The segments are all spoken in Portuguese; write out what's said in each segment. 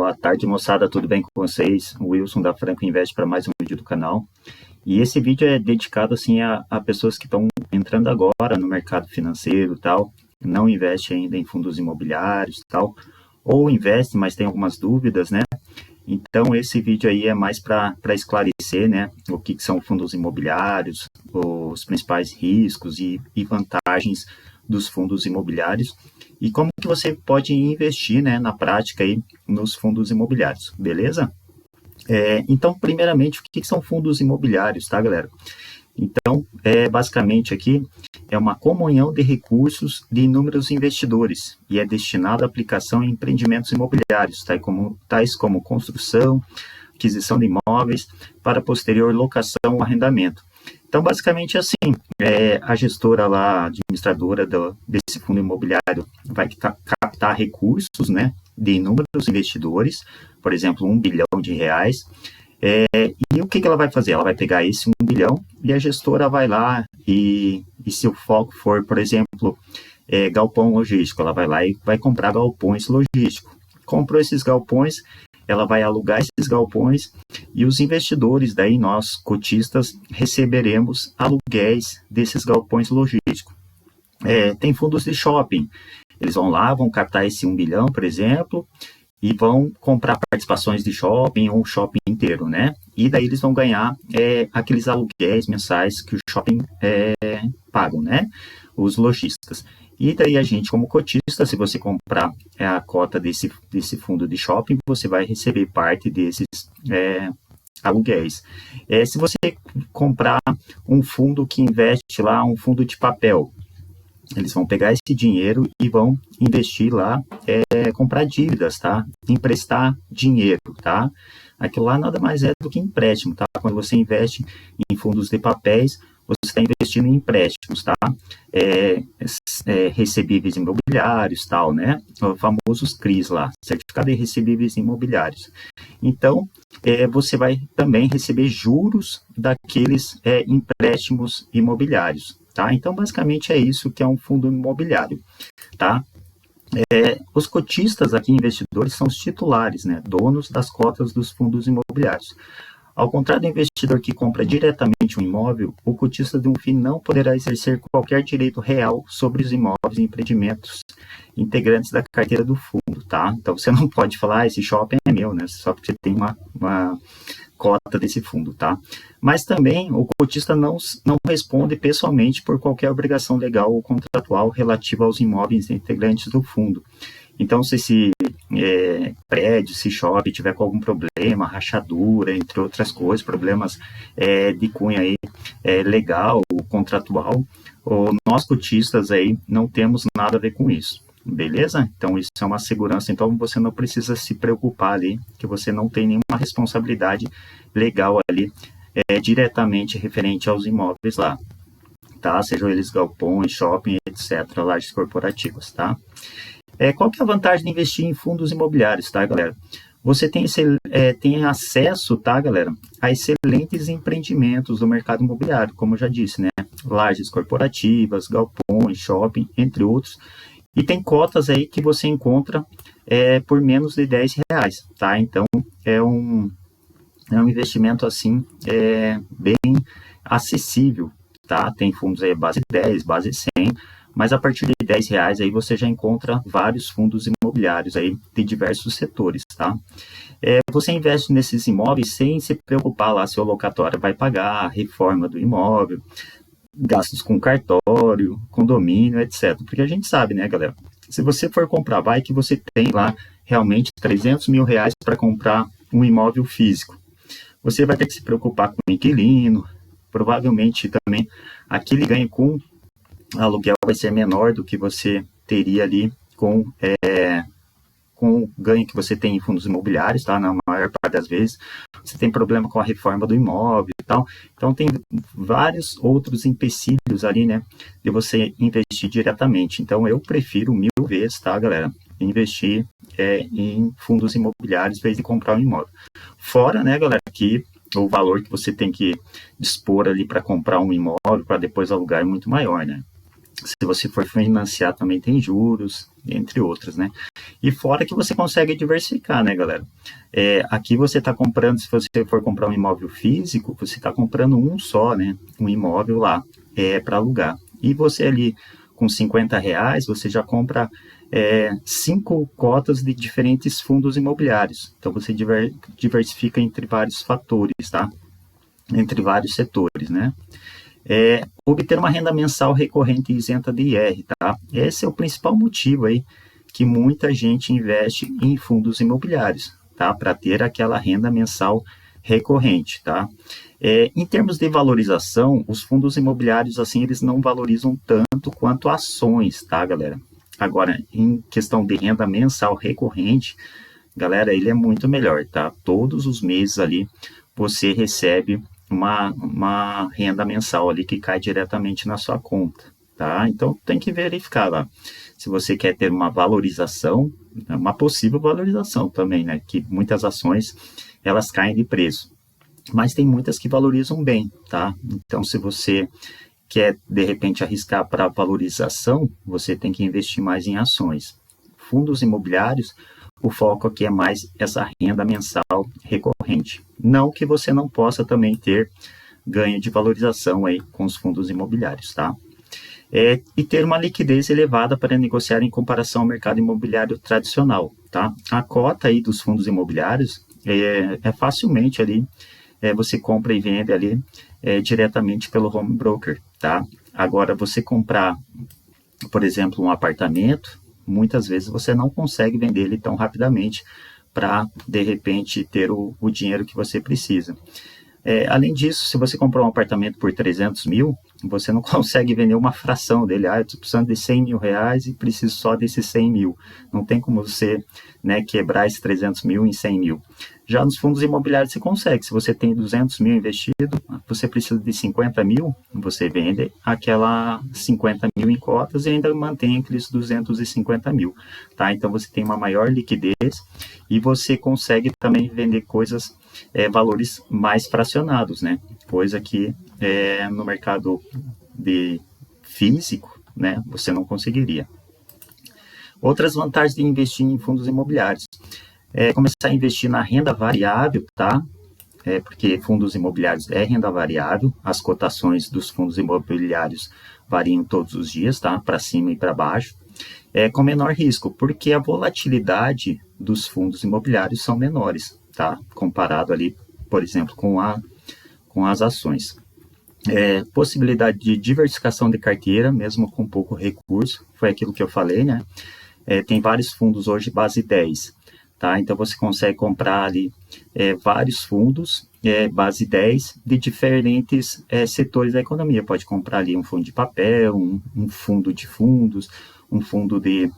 Boa tarde, moçada, tudo bem com vocês? O Wilson da Franco Invest para mais um vídeo do canal. E esse vídeo é dedicado assim a pessoas que estão entrando agora no mercado financeiro e tal, não investem ainda em fundos imobiliários e tal, ou investem, mas tem algumas dúvidas, né? Então esse vídeo aí é mais para esclarecer, né, o que são fundos imobiliários, os principais riscos e vantagens dos fundos imobiliários e como que você pode investir, né, na prática aí nos fundos imobiliários, beleza? Então, primeiramente, o que são fundos imobiliários, tá, galera? Então, basicamente aqui é uma comunhão de recursos de inúmeros investidores e é destinado à aplicação em empreendimentos imobiliários, tais como construção, aquisição de imóveis para posterior locação ou arrendamento. Então, basicamente assim, a gestora lá, a administradora desse fundo imobiliário vai captar recursos, né, de inúmeros investidores, por exemplo, R$1 bilhão. E o que ela vai fazer? Ela vai pegar esse 1 bilhão e a gestora vai lá e se o foco for, por exemplo, galpão logístico, ela vai lá e vai comprar galpões logísticos. Comprou esses galpões, ela vai alugar esses galpões e os investidores, daí nós, cotistas, receberemos aluguéis desses galpões logísticos. Tem fundos de shopping, eles vão lá, vão captar esse 1 bilhão, por exemplo, e vão comprar participações de shopping ou shopping inteiro, né? E daí eles vão ganhar aqueles aluguéis mensais que o shopping pagam, né? Os lojistas. E daí a gente, como cotista, se você comprar a cota desse fundo de shopping, você vai receber parte desses aluguéis. Se você comprar um fundo que investe lá, um fundo de papel, eles vão pegar esse dinheiro e vão investir lá, comprar dívidas, tá? Emprestar dinheiro, tá? Aquilo lá nada mais é do que empréstimo, tá? Quando você investe em fundos de papéis, você está investindo em empréstimos, tá? Recebíveis imobiliários, tal, né? Os famosos CRIs lá, Certificado de Recebíveis Imobiliários. Então, você vai também receber juros daqueles empréstimos imobiliários. Tá? Então, basicamente é isso que é um fundo imobiliário. Tá? Os cotistas aqui, investidores, são os titulares, né? Donos das cotas dos fundos imobiliários. Ao contrário do investidor que compra diretamente um imóvel, o cotista de um FII não poderá exercer qualquer direito real sobre os imóveis e empreendimentos integrantes da carteira do fundo. Tá? Então, você não pode falar, esse shopping é meu, né? Só porque você tem uma cota desse fundo, tá? Mas também o cotista não responde pessoalmente por qualquer obrigação legal ou contratual relativa aos imóveis integrantes do fundo. Então, se esse prédio, se shopping tiver com algum problema, rachadura, entre outras coisas, problemas de cunho aí, legal, contratual, nós cotistas aí não temos nada a ver com isso. Beleza? Então, isso é uma segurança. Então, você não precisa se preocupar ali, que você não tem nenhuma responsabilidade legal ali, diretamente referente aos imóveis lá, tá? Sejam eles galpões, shopping, etc., lajes corporativas, tá? Qual que é a vantagem de investir em fundos imobiliários, tá, galera? Você tem acesso, tá, galera, a excelentes empreendimentos do mercado imobiliário, como eu já disse, né? Lajes corporativas, galpões, shopping, entre outros. E tem cotas aí que você encontra por menos de R$10, tá? Então, é um investimento, assim, bem acessível, tá? Tem fundos aí base 10, base 100, mas a partir de R$10 aí você já encontra vários fundos imobiliários aí de diversos setores, tá? Você investe nesses imóveis sem se preocupar lá se o locatório vai pagar a reforma do imóvel, gastos com cartório, condomínio, etc. Porque a gente sabe, né, galera? Se você for comprar, vai que você tem lá realmente R$300 mil para comprar um imóvel físico. Você vai ter que se preocupar com o inquilino, provavelmente também aquele ganho com aluguel vai ser menor do que você teria ali com o ganho que você tem em fundos imobiliários, tá? Na maior parte das vezes, você tem problema com a reforma do imóvel e tal. Então, tem vários outros empecilhos ali, né, de você investir diretamente. Então, eu prefiro 1000 vezes, tá, galera, investir em fundos imobiliários em vez de comprar um imóvel. Fora, né, galera, que o valor que você tem que dispor ali para comprar um imóvel, para depois alugar é muito maior, né? Se você for financiar, também tem juros, entre outros, né? E fora que você consegue diversificar, né, galera? Aqui você está comprando, se você for comprar um imóvel físico, você está comprando um só, né? Um imóvel lá, para alugar. E você ali, com R$ 50, você já compra 5 cotas de diferentes fundos imobiliários. Então você diversifica entre vários fatores, tá? Entre vários setores, né? Obter uma renda mensal recorrente e isenta de IR, tá? Esse é o principal motivo aí que muita gente investe em fundos imobiliários, tá? Para ter aquela renda mensal recorrente, tá? Em termos de valorização, os fundos imobiliários, assim, eles não valorizam tanto quanto ações, tá, galera? Agora, em questão de renda mensal recorrente, galera, ele é muito melhor, tá? Todos os meses ali você recebe uma renda mensal ali que cai diretamente na sua conta, tá? Então tem que verificar lá. Se você quer ter uma valorização, uma possível valorização também, né? Que muitas ações elas caem de preço, mas tem muitas que valorizam bem, tá? Então se você quer de repente arriscar para valorização, você tem que investir mais em ações. Fundos imobiliários, o foco aqui é mais essa renda mensal recorrente. Não que você não possa também ter ganho de valorização aí com os fundos imobiliários, tá? E ter uma liquidez elevada para negociar em comparação ao mercado imobiliário tradicional, tá? A cota aí dos fundos imobiliários é facilmente ali, você compra e vende ali diretamente pelo home broker, tá? Agora, você comprar, por exemplo, um apartamento, muitas vezes você não consegue vender ele tão rapidamente para, de repente, ter o dinheiro que você precisa. Além disso, se você comprar um apartamento por 300 mil, você não consegue vender uma fração dele. Eu estou precisando de 100 mil reais e preciso só desses 100 mil. Não tem como você, né, quebrar esses 300 mil em 100 mil. Já nos fundos imobiliários você consegue. Se você tem 200 mil investido, você precisa de 50 mil, você vende aquela 50 mil em cotas e ainda mantém aqueles 250 mil. Tá? Então você tem uma maior liquidez e você consegue também vender coisas, valores mais fracionados, né? Coisa que no mercado de físico, né, você não conseguiria. Outras vantagens de investir em fundos imobiliários. Começar a investir na renda variável, tá? Porque fundos imobiliários é renda variável, as cotações dos fundos imobiliários variam todos os dias, tá? Para cima e para baixo. Com menor risco, porque a volatilidade dos fundos imobiliários são menores, tá? Comparado ali, por exemplo, com as ações. Possibilidade de diversificação de carteira, mesmo com pouco recurso, foi aquilo que eu falei, né? Tem vários fundos hoje base 10, tá? Então você consegue comprar ali vários fundos base 10 de diferentes setores da economia. Pode comprar ali um fundo de papel, um fundo de fundos, um fundo de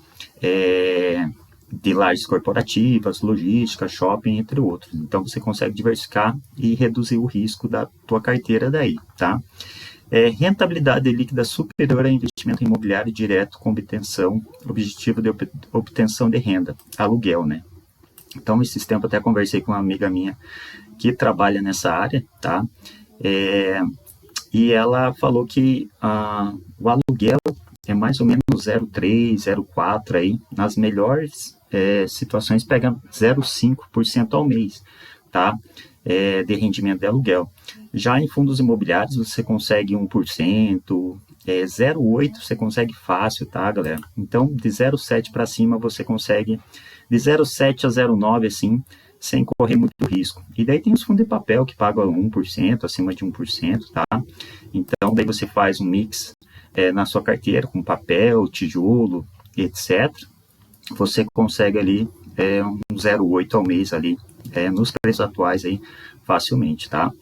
lajes corporativas, logística, shopping, entre outros. Então você consegue diversificar e reduzir o risco da tua carteira daí, tá? Rentabilidade líquida superior a investimento imobiliário direto com objetivo de obtenção de renda, aluguel, né? Então, esses tempos até conversei com uma amiga minha que trabalha nessa área, tá? E ela falou que o aluguel é mais ou menos 0,3, 0,4 aí, nas melhores situações pega 0,5% ao mês, tá? De rendimento de aluguel. Já em fundos imobiliários você consegue 1%, 0,8% você consegue fácil, tá, galera? Então, de 0,7 para cima você consegue, de 0,7 a 0,9 assim, sem correr muito risco. E daí tem os fundos de papel que pagam 1%, acima de 1%, tá? Então, daí você faz um mix na sua carteira com papel, tijolo, etc. Você consegue ali um 0,8 ao mês ali, nos preços atuais aí, facilmente, tá?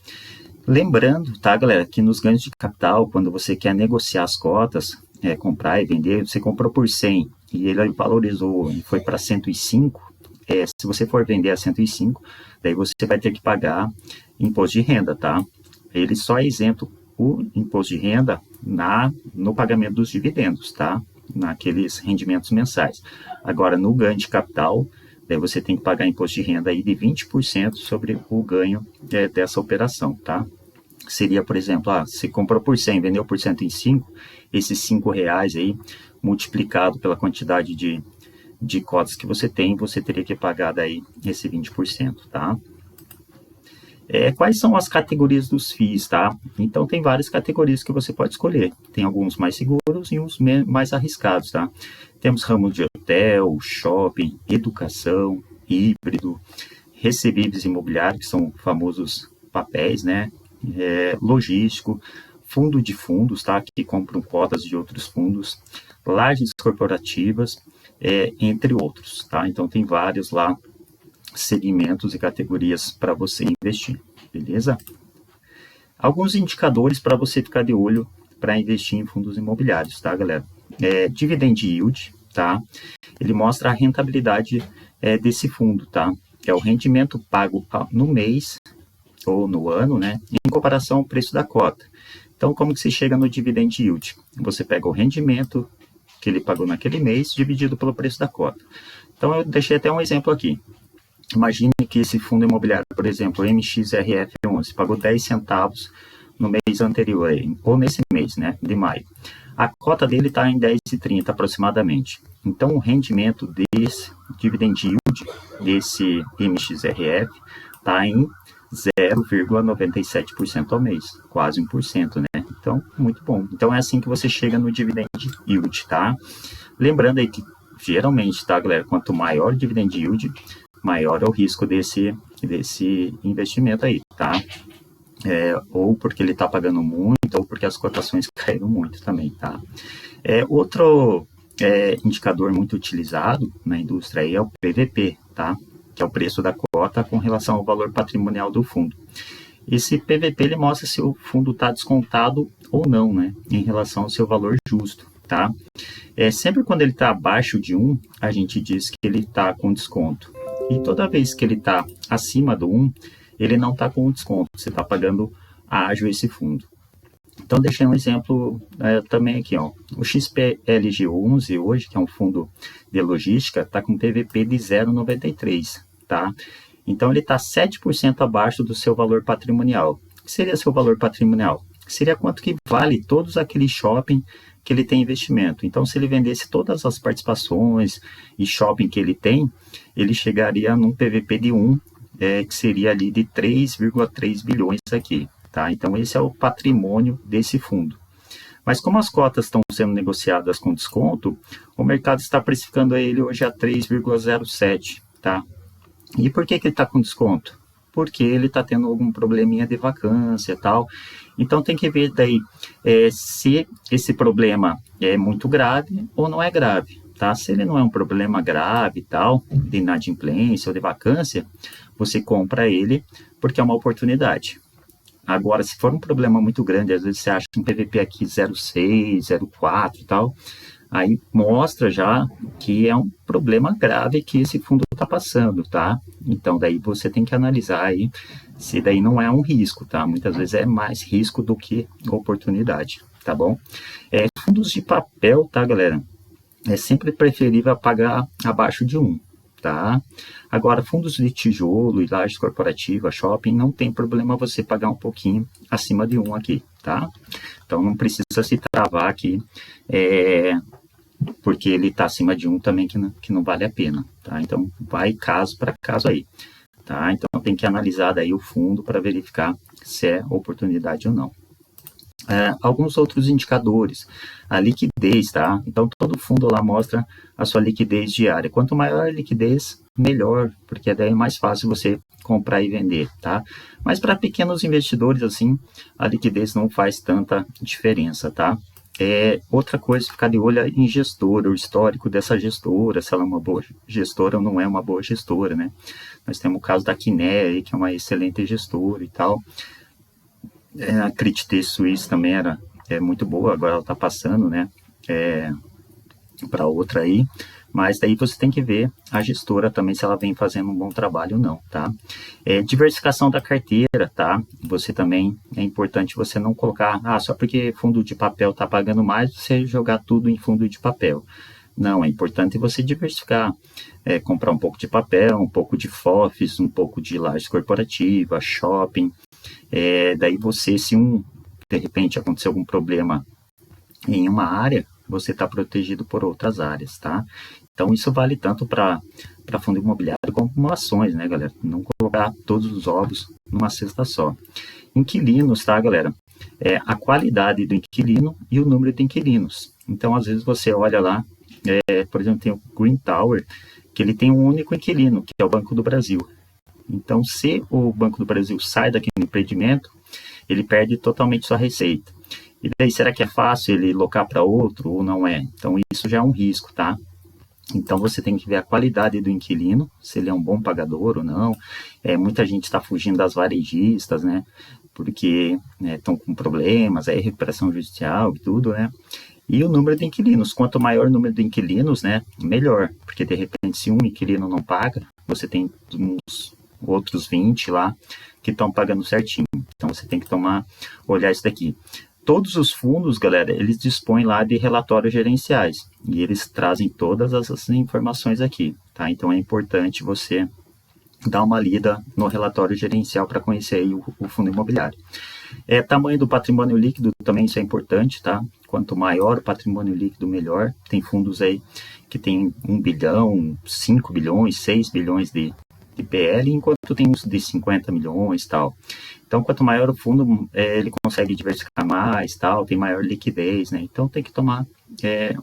Lembrando, tá, galera, que nos ganhos de capital, quando você quer negociar as cotas, comprar e vender, você comprou por 100 e ele valorizou e foi para 105, se você for vender a 105, daí você vai ter que pagar imposto de renda, tá? Ele só é isento o imposto de renda no pagamento dos dividendos, tá? Naqueles rendimentos mensais. Agora, no ganho de capital, daí você tem que pagar imposto de renda aí de 20% sobre o ganho dessa operação, tá? Seria, por exemplo, você comprou por 100, vendeu por 105, esses R$ 5 aí, multiplicado pela quantidade de cotas que você tem, você teria que pagar daí esse 20%, tá? Quais são as categorias dos FIIs, tá? Então, tem várias categorias que você pode escolher. Tem alguns mais seguros e uns mais arriscados, tá? Temos ramos de hotel, shopping, educação, híbrido, recebíveis imobiliários, que são famosos papéis, né? Logístico, fundo de fundos, tá? Que compram cotas de outros fundos, lajes corporativas, entre outros, tá? Então, tem vários lá segmentos e categorias para você investir, beleza? Alguns indicadores para você ficar de olho para investir em fundos imobiliários, tá, galera? Dividend yield, tá? Ele mostra a rentabilidade desse fundo, tá? É o rendimento pago no mês ou no ano, né? Em comparação ao preço da cota. Então, como que se chega no dividend yield? Você pega o rendimento que ele pagou naquele mês dividido pelo preço da cota. Então, eu deixei até um exemplo aqui. Imagine que esse fundo imobiliário, por exemplo, MXRF11, pagou 10 centavos no mês anterior, ou nesse mês, né, de maio. A cota dele está em 10,30 aproximadamente. Então, o rendimento desse dividend yield, desse MXRF, está em 0,97% ao mês, quase 1%, né? Então, muito bom. Então, é assim que você chega no dividend yield, tá? Lembrando aí que, geralmente, tá, galera, quanto maior o dividend yield, maior é o risco desse investimento aí, tá? Ou porque ele está pagando muito, ou porque as cotações caíram muito também, tá? Outro indicador muito utilizado na indústria aí é o PVP, tá? Que é o preço da cota com relação ao valor patrimonial do fundo. Esse PVP, ele mostra se o fundo está descontado ou não, né? Em relação ao seu valor justo, tá? Sempre quando ele está abaixo de 1, a gente diz que ele está com desconto. E toda vez que ele está acima do 1, ele não está com desconto. Você está pagando ágio esse fundo. Então, deixei um exemplo também aqui, ó. O XPLG11 hoje, que é um fundo de logística, está com PVP de 0,93, tá? Então, ele está 7% abaixo do seu valor patrimonial. O que seria seu valor patrimonial? Seria quanto que vale todos aqueles shopping que ele tem investimento. Então, se ele vendesse todas as participações e shopping que ele tem, ele chegaria num PVP de 1, que seria ali de 3,3 bilhões aqui, tá? Então, esse é o patrimônio desse fundo. Mas como as cotas estão sendo negociadas com desconto, o mercado está precificando ele hoje a 3,07, tá? E por que ele está com desconto? Porque ele está tendo algum probleminha de vacância e tal. Então, tem que ver daí se esse problema é muito grave ou não é grave, tá? Se ele não é um problema grave e tal, de inadimplência ou de vacância, você compra ele porque é uma oportunidade. Agora, se for um problema muito grande, às vezes você acha um PVP aqui 0,6, 0,4 e tal, aí mostra já que é um problema grave que esse fundo está passando, tá? Então, daí você tem que analisar aí se daí não é um risco, tá? Muitas vezes é mais risco do que oportunidade, tá bom? Fundos de papel, tá, galera? É sempre preferível pagar abaixo de 1, tá? Agora, fundos de tijolo e lajes corporativa, shopping, não tem problema você pagar um pouquinho acima de 1 aqui, tá? Então, não precisa se travar aqui, porque ele está acima de 1 também que não vale a pena, tá? Então, vai caso para caso aí, tá? Então, tem que analisar daí o fundo para verificar se é oportunidade ou não. Alguns outros indicadores, a liquidez, tá? Então, todo fundo lá mostra a sua liquidez diária. Quanto maior a liquidez, melhor, porque daí é mais fácil você comprar e vender, tá? Mas para pequenos investidores, assim, a liquidez não faz tanta diferença, tá? Outra coisa, ficar de olho em gestora, o histórico dessa gestora, se ela é uma boa gestora ou não é uma boa gestora, né? Nós temos o caso da Quiné, que é uma excelente gestora e tal. A Credit Suisse também é muito boa, agora ela está passando, né, para outra aí, mas daí você tem que ver a gestora também, se ela vem fazendo um bom trabalho ou não, tá? Diversificação da carteira, tá? Você também, é importante você não colocar, só porque fundo de papel está pagando mais, você jogar tudo em fundo de papel. Não, é importante você diversificar, comprar um pouco de papel, um pouco de FOFs, um pouco de lajes corporativa, shopping. Daí você, se de repente acontecer algum problema em uma área, você está protegido por outras áreas, tá? Então, isso vale tanto para fundo imobiliário como para ações, né, galera? Não colocar todos os ovos numa cesta só. Inquilinos, tá, galera? A qualidade do inquilino e o número de inquilinos. Então, às vezes você olha lá, por exemplo, tem o Green Tower, que ele tem um único inquilino, que é o Banco do Brasil. Então, se o Banco do Brasil sai daquele empreendimento, ele perde totalmente sua receita. E daí, será que é fácil ele locar para outro ou não é? Então, isso já é um risco, tá? Então, você tem que ver a qualidade do inquilino, se ele é um bom pagador ou não. Muita gente está fugindo das varejistas, né? Porque estão com problemas, aí recuperação judicial e tudo, né? E o número de inquilinos. Quanto maior o número de inquilinos, né, melhor. Porque, de repente, se um inquilino não paga, você tem uns outros 20 lá que estão pagando certinho. Então, você tem que olhar isso daqui. Todos os fundos, galera, eles dispõem lá de relatórios gerenciais. E eles trazem todas essas informações aqui, tá? Então, é importante você dar uma lida no relatório gerencial para conhecer aí o fundo imobiliário. Tamanho do patrimônio líquido também, isso é importante, tá? Quanto maior o patrimônio líquido, melhor. Tem fundos aí que tem 1 bilhão, 5 bilhões, 6 bilhões de PL, enquanto tem uns de 50 milhões e tal. Então, quanto maior o fundo, ele consegue diversificar mais, tal, tem maior liquidez, né? Então, tem que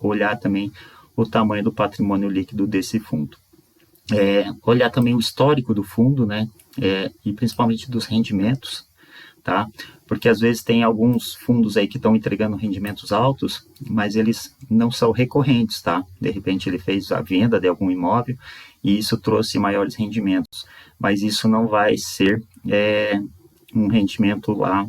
olhar também o tamanho do patrimônio líquido desse fundo. Olhar também o histórico do fundo, né? E principalmente dos rendimentos, tá? Porque às vezes tem alguns fundos aí que estão entregando rendimentos altos, mas eles não são recorrentes, tá? De repente ele fez a venda de algum imóvel e isso trouxe maiores rendimentos, mas isso não vai ser um rendimento lá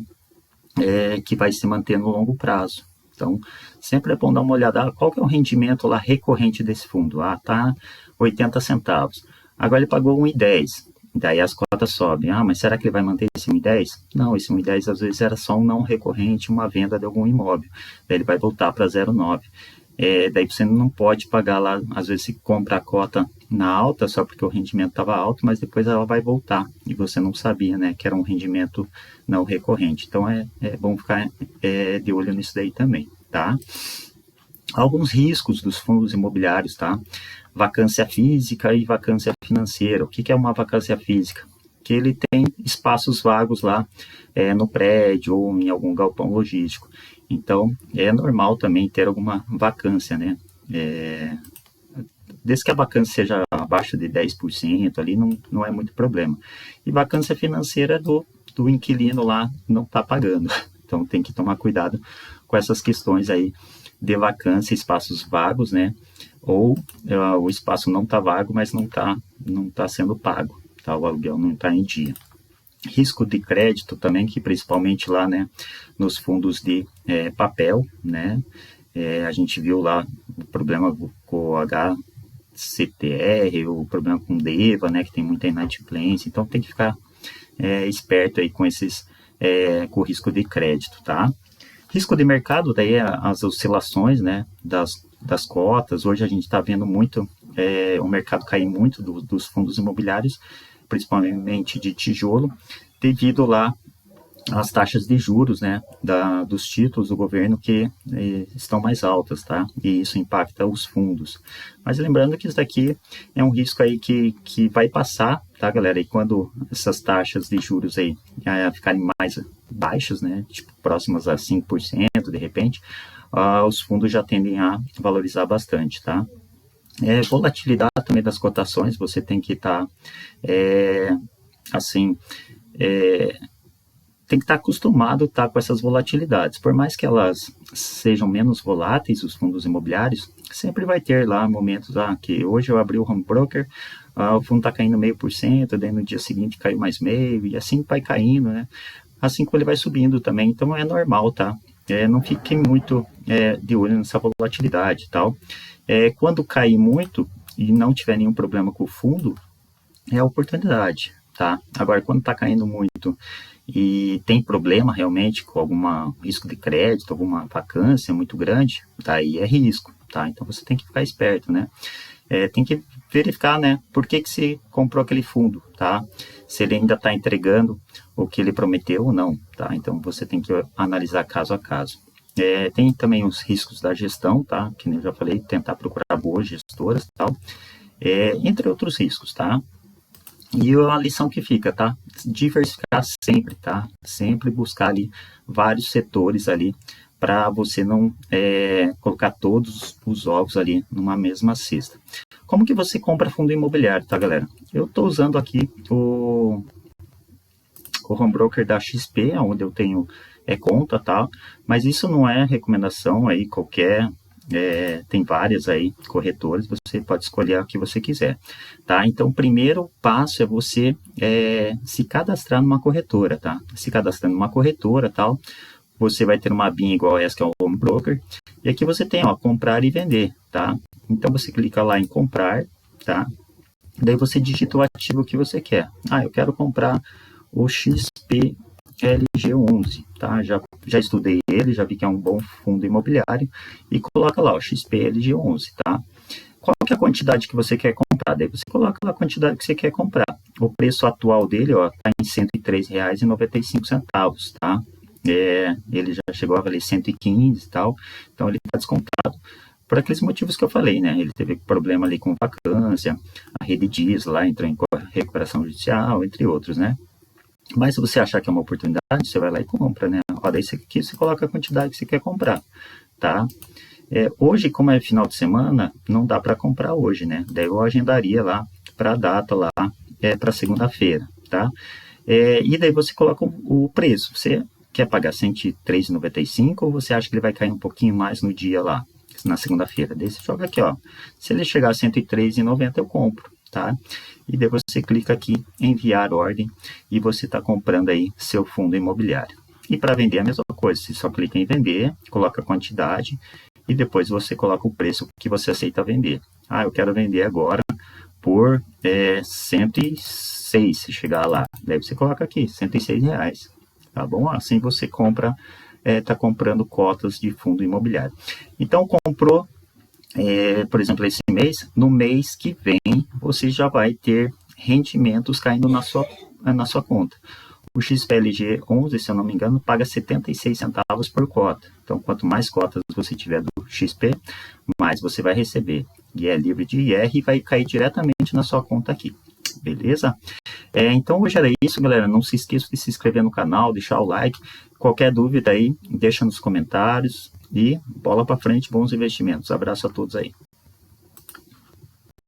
que vai se manter no longo prazo. Então, sempre é bom dar uma olhada, qual que é o rendimento lá recorrente desse fundo? Tá 80 centavos. Agora ele pagou 1,10. Daí as cotas sobem. Mas será que ele vai manter esse 1,10? Não, esse 1,10 às vezes era só um não recorrente, uma venda de algum imóvel. Daí ele vai voltar para 0,9. Daí você não pode pagar lá, às vezes você compra a cota na alta só porque o rendimento estava alto, mas depois ela vai voltar e você não sabia, né, que era um rendimento não recorrente. Então é bom ficar de olho nisso daí também, tá? Alguns riscos dos fundos imobiliários, tá? Vacância física e vacância financeira. O que é uma vacância física? Que ele tem espaços vagos lá no prédio ou em algum galpão logístico. Então, é normal também ter alguma vacância, né? Desde que a vacância seja abaixo de 10% ali, não é muito problema. E vacância financeira do inquilino lá não está pagando. Então, tem que tomar cuidado com essas questões aí de vacância, espaços vagos, né? Ou o espaço não está vago, mas não tá sendo pago, tá? O aluguel não está em dia. Risco de crédito também, que principalmente lá, né, nos fundos de papel, né, a gente viu lá o problema com o HCTR, o problema com o DEVA, né, que tem muita inadimplência, então tem que ficar esperto aí com com o risco de crédito, tá? Risco de mercado, daí as oscilações, né, das cotas. Hoje a gente está vendo muito o mercado cair muito dos fundos imobiliários, principalmente de tijolo, devido lá às taxas de juros, né, dos títulos do governo que estão mais altas, tá? E isso impacta os fundos. Mas lembrando que isso daqui é um risco aí que vai passar, tá, galera? E quando essas taxas de juros aí ficarem mais baixas, né, tipo próximas a 5%, de repente, os fundos já tendem a valorizar bastante, tá? Volatilidade também das cotações, você tem que estar, tem que estar acostumado com essas volatilidades. Por mais que elas sejam menos voláteis, os fundos imobiliários, sempre vai ter lá momentos que hoje eu abri o home broker, o fundo está caindo 0,5%, daí no dia seguinte caiu mais meio, e assim vai caindo, né? Assim como ele vai subindo também, então é normal, tá? Não fiquem muito de olho nessa volatilidade e tal. Quando cair muito e não tiver nenhum problema com o fundo, é oportunidade, tá? Agora, quando está caindo muito e tem problema realmente com algum risco de crédito, alguma vacância muito grande, daí é risco, tá? Então você tem que ficar esperto, né? Tem que verificar, né, por que se comprou aquele fundo, tá? Se ele ainda está entregando o que ele prometeu ou não, tá? Então você tem que analisar caso a caso. Tem também os riscos da gestão, tá? Que nem eu já falei, tentar procurar boas gestoras e tal, entre outros riscos, tá? E a lição que fica, tá? Diversificar sempre, tá? Sempre buscar ali vários setores ali para você não colocar todos os ovos ali numa mesma cesta. Como que você compra fundo imobiliário, tá, galera? Eu estou usando aqui o home broker da XP, onde eu tenho conta, tá? Mas isso não é recomendação aí qualquer. Tem várias aí corretores, você pode escolher a que você quiser, tá? Então, o primeiro passo é você se cadastrar numa corretora, tá? Se cadastrando numa corretora, tal, você vai ter uma abinha igual essa que é o Home Broker, e aqui você tem, ó, comprar e vender, tá? Então, você clica lá em comprar, tá? Daí você digita o ativo que você quer. Eu quero comprar o XP LG11, tá? Já estudei ele, já vi que é um bom fundo imobiliário, e coloca lá o XP LG11, tá? Qual que é a quantidade que você quer comprar? Daí você coloca lá a quantidade que você quer comprar. O preço atual dele, ó, tá em R$ 103,95, tá? Ele já chegou a valer 115 e tal, então ele está descontado por aqueles motivos que eu falei, né? Ele teve problema ali com vacância, a Rede Dias lá entrou em recuperação judicial, entre outros, né? Mas se você achar que é uma oportunidade, você vai lá e compra, né? Ó, daí aqui você coloca a quantidade que você quer comprar, tá? Hoje, como é final de semana, não dá para comprar hoje, né? Daí eu agendaria lá para a data lá, para segunda-feira, tá? E daí você coloca o preço. Você quer pagar R$ 103,95 ou você acha que ele vai cair um pouquinho mais no dia lá, na segunda-feira? Daí você joga aqui, ó. Se ele chegar a R$ 103,90, eu compro, tá? E daí você clica aqui em enviar ordem e você está comprando aí seu fundo imobiliário. E para vender a mesma coisa, você só clica em vender, coloca a quantidade e depois você coloca o preço que você aceita vender. Eu quero vender agora por 106, se chegar lá. Daí você coloca aqui, R$ 106, tá bom? Assim você compra, está comprando cotas de fundo imobiliário. Então, comprou, por exemplo, esse mês, no mês que vem, você já vai ter rendimentos caindo na sua conta. O XPLG 11, se eu não me engano, paga 76 centavos por cota. Então, quanto mais cotas você tiver do XP, mais você vai receber. E é livre de IR e vai cair diretamente na sua conta aqui. Beleza? Então, hoje era isso, galera. Não se esqueça de se inscrever no canal, deixar o like. Qualquer dúvida aí, deixa nos comentários. E bola para frente, bons investimentos. Abraço a todos aí.